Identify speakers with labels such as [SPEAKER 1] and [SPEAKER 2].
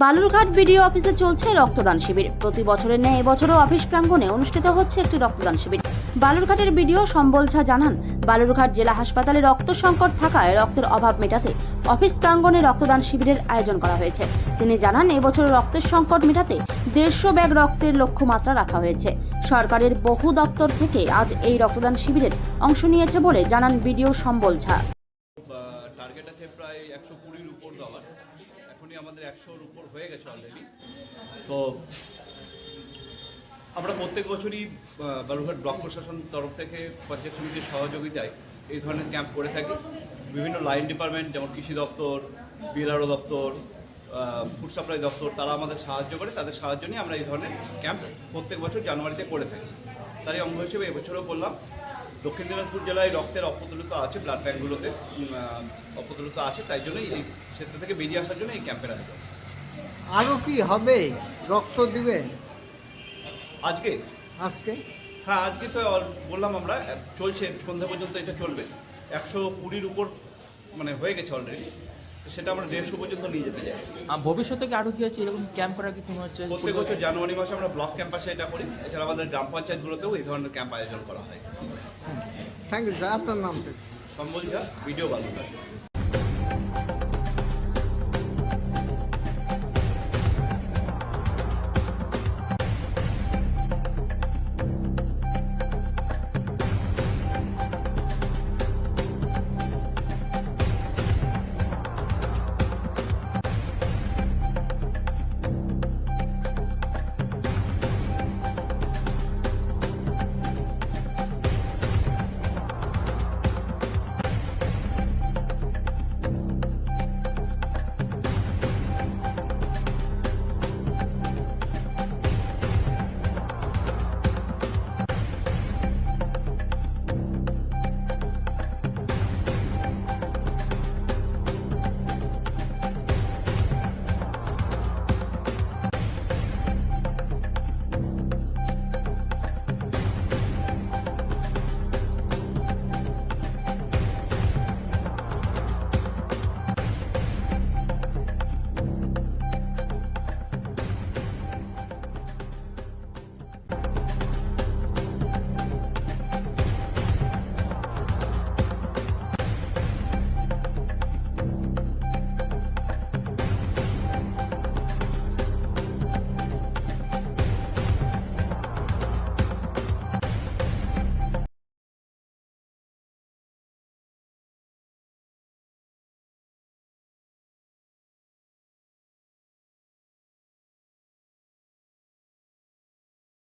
[SPEAKER 1] Balurghat BDO অফিসে চলছে রক্তদান শিবির। প্রতি বছরের ন্যায় এবছরও অফিস প্রাঙ্গণে অনুষ্ঠিত হচ্ছে একটি রক্তদান শিবির। বালুরঘাটের বিডিও সম্বল ঝা জানান, বালুরঘাট জেলা হাসপাতালে রক্ত সংকট থাকায় রক্তের অভাব মেটাতে অফিস প্রাঙ্গণে রক্তদান শিবিরের আয়োজন করা হয়েছে। তিনি জানান, এবছর রক্তের সংকট মেটাতে 150 ব্যাগ রক্তের লক্ষ্যমাত্রা রাখা হয়েছে। সরকারের বহু দপ্তর থেকে আজ এই রক্তদান শিবিরের অংশ নিয়েছে বলে জানান বিডিও সম্বল ঝা।
[SPEAKER 2] টার্গেট আছে প্রায় 120-র উপর দেওয়ার, এখনই আমাদের 100-র উপর হয়ে গেছে অলরেডি। তো আমরা প্রত্যেক বছরই বালুরঘাট ব্লক প্রশাসন তরফ থেকে পঞ্চায়েত সমিতির সহযোগিতায় এই ধরনের ক্যাম্প করে থাকি। বিভিন্ন লাইন ডিপার্টমেন্ট যেমন কৃষি দপ্তর, বিএলআরও দপ্তর, ফুড সাপ্লাই দপ্তর, তারা আমাদের সাহায্য করে। তাদের সাহায্য নিয়ে আমরা এই ধরনের ক্যাম্প প্রত্যেক বছর জানুয়ারিতে করে থাকি। তারই অঙ্গ হিসেবে এবছরও করলাম। দক্ষিণ দিনাজপুর জেলায় রক্তের অপতুলতা আছে, ব্লাড ব্যাঙ্কগুলোতে অপতুলতা আছে, তাই জন্যই এই ক্ষেত্র থেকে বেরিয়ে আসার জন্য এই ক্যাম্পের আয়োজন।
[SPEAKER 3] আরও কি হবে? রক্ত দিবেন
[SPEAKER 2] আজকে
[SPEAKER 3] হ্যাঁ,
[SPEAKER 2] আজকে তো বললাম আমরা, চলছে সন্ধ্যা পর্যন্ত এটা চলবে। 120-র উপর মানে হয়ে গেছে অলরেডি, সেটা আমরা 150 পর্যন্ত নিয়ে যেতে চাই।
[SPEAKER 4] ভবিষ্যতে কি আরও কি হচ্ছে এরকম ক্যাম্প করা কি কোনো হচ্ছে?
[SPEAKER 2] প্রত্যেক বছর জানুয়ারি মাসে আমরা ব্লক ক্যাম্পাসে এটা করি। এছাড়া আমাদের গ্রাম পঞ্চায়েতগুলোতেও এই ধরনের ক্যাম্প আয়োজন করা হয়।
[SPEAKER 3] Thank you sir. আপনার নামটা?
[SPEAKER 2] সম্বল ঝা, ভিডিও বালুরঘাট।